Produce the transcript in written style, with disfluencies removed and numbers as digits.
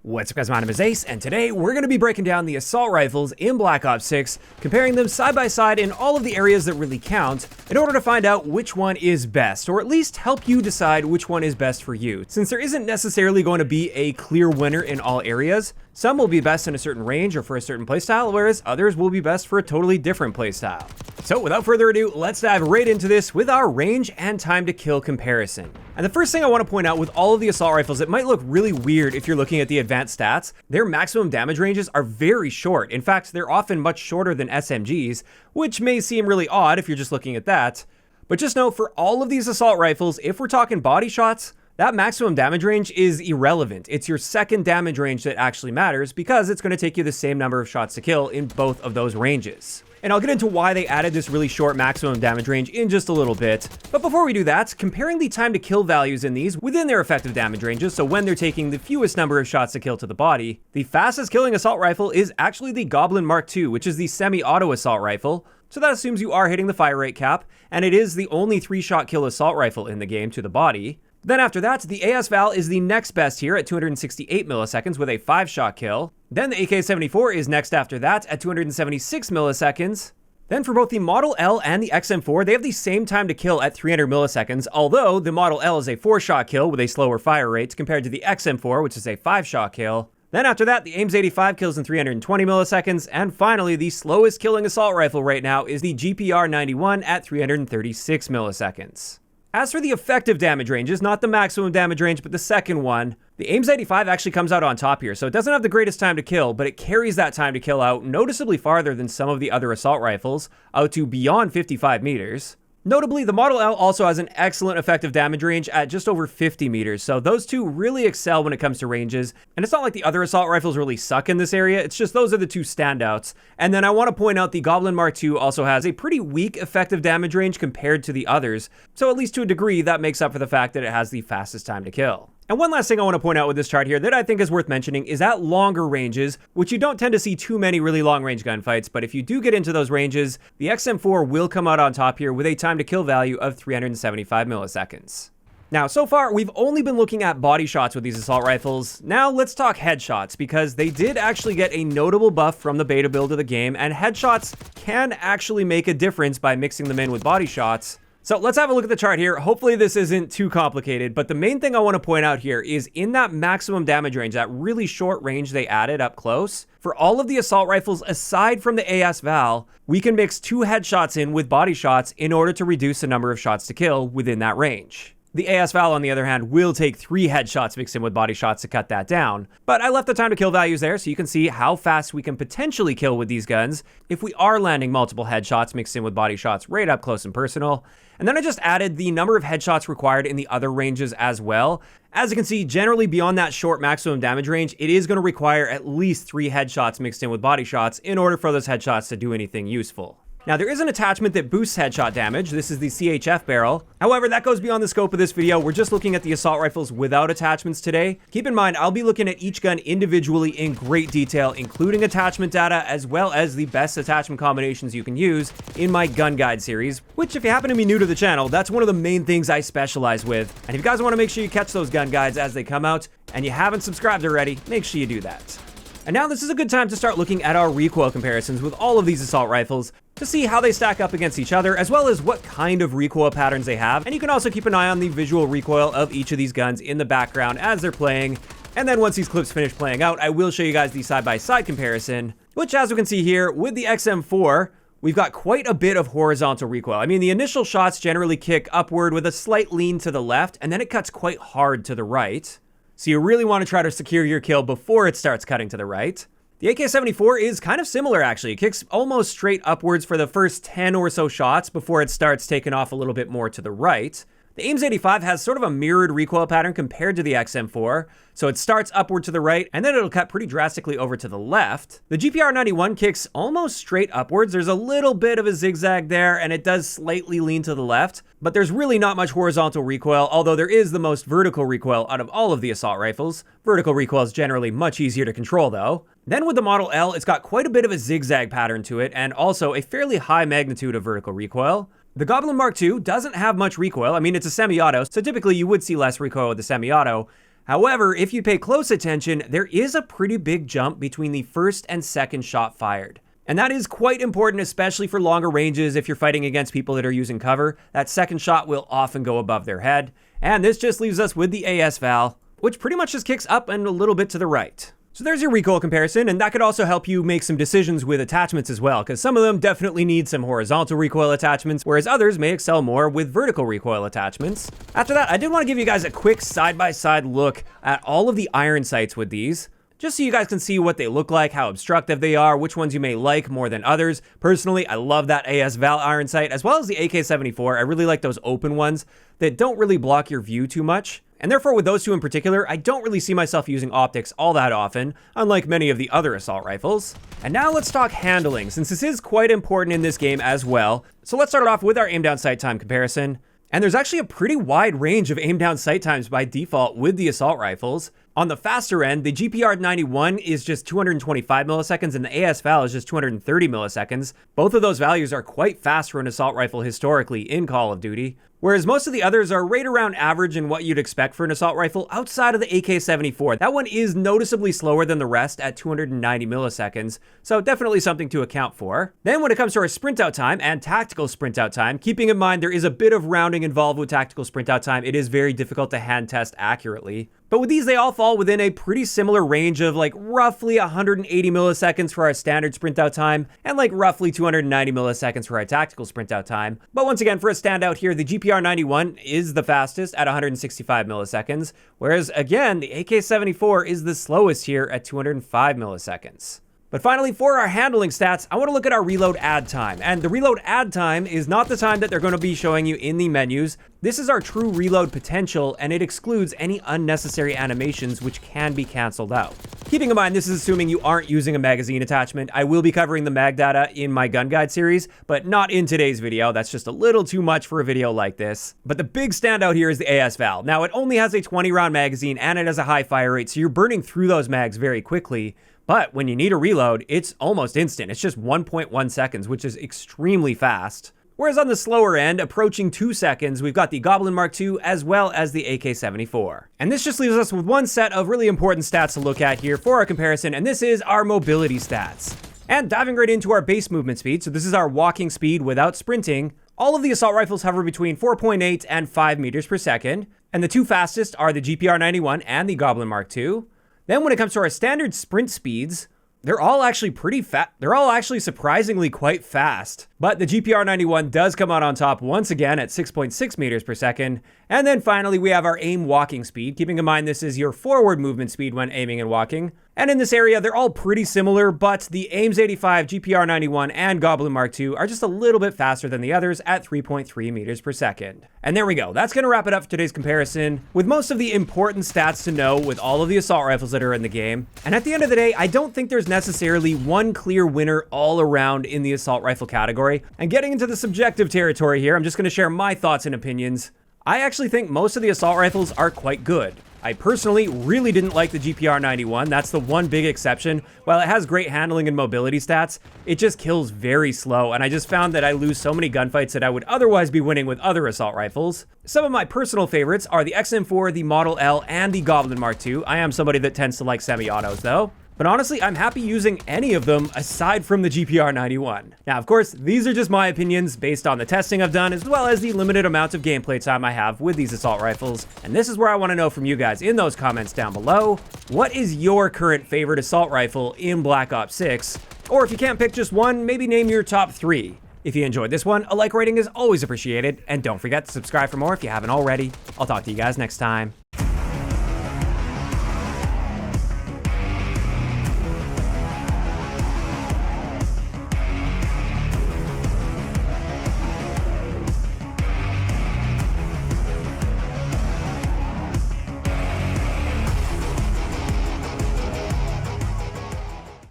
What's up guys, my name is Ace, and today we're going to be breaking down the assault rifles in Black Ops 6, comparing them side by side in all of the areas that really count, in order to find out which one is best, or at least help you decide which one is best for you. Since there isn't necessarily going to be a clear winner in all areas, some will be best in a certain range or for a certain playstyle, whereas others will be best for a totally different playstyle. So without further ado, let's dive right into this with our range and time to kill comparison. And the first thing I want to point out with all of the assault rifles, it might look really weird if you're looking at the advanced stats. Their maximum damage ranges are very short. In fact, they're often much shorter than SMGs, which may seem really odd if you're just looking at that. But just know, for all of these assault rifles, if we're talking body shots, that maximum damage range is irrelevant. It's your second damage range that actually matters, because it's going to take you the same number of shots to kill in both of those ranges. And I'll get into why they added this really short maximum damage range in just a little bit. But before we do that, comparing the time to kill values in these within their effective damage ranges, so when they're taking the fewest number of shots to kill to the body, the fastest killing assault rifle is actually the Goblin Mark II, which is the semi-auto assault rifle. So that assumes you are hitting the fire rate cap, and it is the only 3-shot kill assault rifle in the game to the body. Then after that, the AS Val is the next best here at 268 milliseconds with a 5-shot kill. Then the AK-74 is next after that at 276 milliseconds. Then for both the Model L and the XM4, they have the same time to kill at 300 milliseconds, although the Model L is a 4-shot kill with a slower fire rate compared to the XM4, which is a 5-shot kill. Then after that, the Ames 85 kills in 320 milliseconds, and finally, the slowest killing assault rifle right now is the GPR 91 at 336 milliseconds. As for the effective damage ranges, not the maximum damage range, but the second one, the Ames 85 actually comes out on top here, so it doesn't have the greatest time to kill, but it carries that time to kill out noticeably farther than some of the other assault rifles, out to beyond 55 meters. Notably, the Model L also has an excellent effective damage range at just over 50 meters, so those two really excel when it comes to ranges, and it's not like the other assault rifles really suck in this area, it's just those are the two standouts. And then I want to point out the Goblin Mark II also has a pretty weak effective damage range compared to the others, so at least to a degree that makes up for the fact that it has the fastest time to kill. And one last thing I want to point out with this chart here that I think is worth mentioning is at longer ranges, which you don't tend to see too many really long range gunfights, but if you do get into those ranges, the XM4 will come out on top here with a time to kill value of 375 milliseconds. Now, so far, we've only been looking at body shots with these assault rifles. Now, let's talk headshots, because they did actually get a notable buff from the beta build of the game, and headshots can actually make a difference by mixing them in with body shots. So let's have a look at the chart here. Hopefully this isn't too complicated, but the main thing I want to point out here is in that maximum damage range, that really short range they added up close, for all of the assault rifles aside from the AS Val, we can mix 2 headshots in with body shots in order to reduce the number of shots to kill within that range. The AS Val, on the other hand, will take 3 headshots mixed in with body shots to cut that down. But I left the time to kill values there so you can see how fast we can potentially kill with these guns if we are landing multiple headshots mixed in with body shots right up close and personal. And then I just added the number of headshots required in the other ranges as well. As you can see, generally beyond that short maximum damage range, it is going to require at least 3 headshots mixed in with body shots in order for those headshots to do anything useful. Now, there is an attachment that boosts headshot damage. This is the CHF barrel. However, that goes beyond the scope of this video. We're just looking at the assault rifles without attachments today. Keep in mind, I'll be looking at each gun individually in great detail, including attachment data, as well as the best attachment combinations you can use in my gun guide series, which, if you happen to be new to the channel, that's one of the main things I specialize with. And if you guys want to make sure you catch those gun guides as they come out, and you haven't subscribed already, make sure you do that. And now this is a good time to start looking at our recoil comparisons with all of these assault rifles to see how they stack up against each other, as well as what kind of recoil patterns they have. And you can also keep an eye on the visual recoil of each of these guns in the background as they're playing. And then once these clips finish playing out, I will show you guys the side-by-side comparison, which, as we can see here, with the XM4, we've got quite a bit of horizontal recoil. I mean, the initial shots generally kick upward with a slight lean to the left, and then it cuts quite hard to the right. So you really want to try to secure your kill before it starts cutting to the right. The AK-74 is kind of similar, actually. It kicks almost straight upwards for the first 10 or so shots before it starts taking off a little bit more to the right. The Ames 85 has sort of a mirrored recoil pattern compared to the XM4, so it starts upward to the right, and then it'll cut pretty drastically over to the left. The GPR 91 kicks almost straight upwards. There's a little bit of a zigzag there, and it does slightly lean to the left, but there's really not much horizontal recoil, although there is the most vertical recoil out of all of the assault rifles. Vertical recoil is generally much easier to control, though. Then with the Model L, it's got quite a bit of a zigzag pattern to it, and also a fairly high magnitude of vertical recoil. The Goblin Mark II doesn't have much recoil. I mean, it's a semi-auto, so typically you would see less recoil with the semi-auto. However, if you pay close attention, there is a pretty big jump between the first and second shot fired. And that is quite important, especially for longer ranges if you're fighting against people that are using cover. That second shot will often go above their head. And this just leaves us with the AS val, which pretty much just kicks up and a little bit to the right. So there's your recoil comparison, and that could also help you make some decisions with attachments as well, because some of them definitely need some horizontal recoil attachments, whereas others may excel more with vertical recoil attachments. After that, I did want to give you guys a quick side-by-side look at all of the iron sights with these, just so you guys can see what they look like, how obstructive they are, which ones you may like more than others. Personally, I love that AS val iron sight, as well as the AK-74. I really like those open ones that don't really block your view too much. And therefore, with those two in particular, I don't really see myself using optics all that often, unlike many of the other assault rifles. And now let's talk handling, since this is quite important in this game as well. So let's start it off with our aim down sight time comparison. And there's actually a pretty wide range of aim down sight times by default with the assault rifles. On the faster end, the GPR-91 is just 225 milliseconds and the AS val is just 230 milliseconds. Both of those values are quite fast for an assault rifle historically in Call of Duty, whereas most of the others are right around average in what you'd expect for an assault rifle outside of the AK-74. That one is noticeably slower than the rest at 290 milliseconds, so definitely something to account for. Then when it comes to our sprint out time and tactical sprint out time, keeping in mind there is a bit of rounding involved with tactical sprint out time, it is very difficult to hand test accurately. But with these, they all fall within a pretty similar range of like roughly 180 milliseconds for our standard sprint out time and like roughly 290 milliseconds for our tactical sprint out time. But once again, for a standout here, the GPR-91 is the fastest at 165 milliseconds, whereas again, the AK-74 is the slowest here at 205 milliseconds. But finally, for our handling stats, I want to look at our reload add time. And the reload add time is not the time that they're going to be showing you in the menus. This is our true reload potential, and it excludes any unnecessary animations which can be canceled out. Keeping in mind, this is assuming you aren't using a magazine attachment. I will be covering the mag data in my gun guide series, but not in today's video. That's just a little too much for a video like this. But the big standout here is the AS val. Now, it only has a 20-round magazine, and it has a high fire rate, so you're burning through those mags very quickly. But when you need a reload, it's almost instant. It's just 1.1 seconds, which is extremely fast. Whereas on the slower end, approaching 2 seconds, we've got the Goblin Mark II as well as the AK-74. And this just leaves us with one set of really important stats to look at here for our comparison, and this is our mobility stats. And diving right into our base movement speed, so this is our walking speed without sprinting, all of the assault rifles hover between 4.8 and 5 meters per second, and the two fastest are the GPR-91 and the Goblin Mark II. Then when it comes to our standard sprint speeds, they're all actually pretty fast. They're all actually surprisingly quite fast. But the GPR-91 does come out on top once again at 6.6 meters per second. And then finally, we have our aim walking speed. Keeping in mind, this is your forward movement speed when aiming and walking. And in this area, they're all pretty similar, but the AIMS 85, GPR-91, and Goblin Mark II are just a little bit faster than the others at 3.3 meters per second. And there we go. That's going to wrap it up for today's comparison with most of the important stats to know with all of the assault rifles that are in the game. And at the end of the day, I don't think there's necessarily one clear winner all around in the assault rifle category. And getting into the subjective territory here, I'm just going to share my thoughts and opinions. I actually think most of the assault rifles are quite good. I personally really didn't like the GPR-91. That's the one big exception. While it has great handling and mobility stats, it just kills very slow, and I just found that I lose so many gunfights that I would otherwise be winning with other assault rifles. Some of my personal favorites are the XM4, the Model L, and the Goblin Mark II. I am somebody that tends to like semi-autos though. But honestly, I'm happy using any of them aside from the GPR-91. Now, of course, these are just my opinions based on the testing I've done, as well as the limited amount of gameplay time I have with these assault rifles. And this is where I want to know from you guys in those comments down below. What is your current favorite assault rifle in Black Ops 6? Or if you can't pick just one, maybe name your top 3. If you enjoyed this one, a like rating is always appreciated. And don't forget to subscribe for more if you haven't already. I'll talk to you guys next time.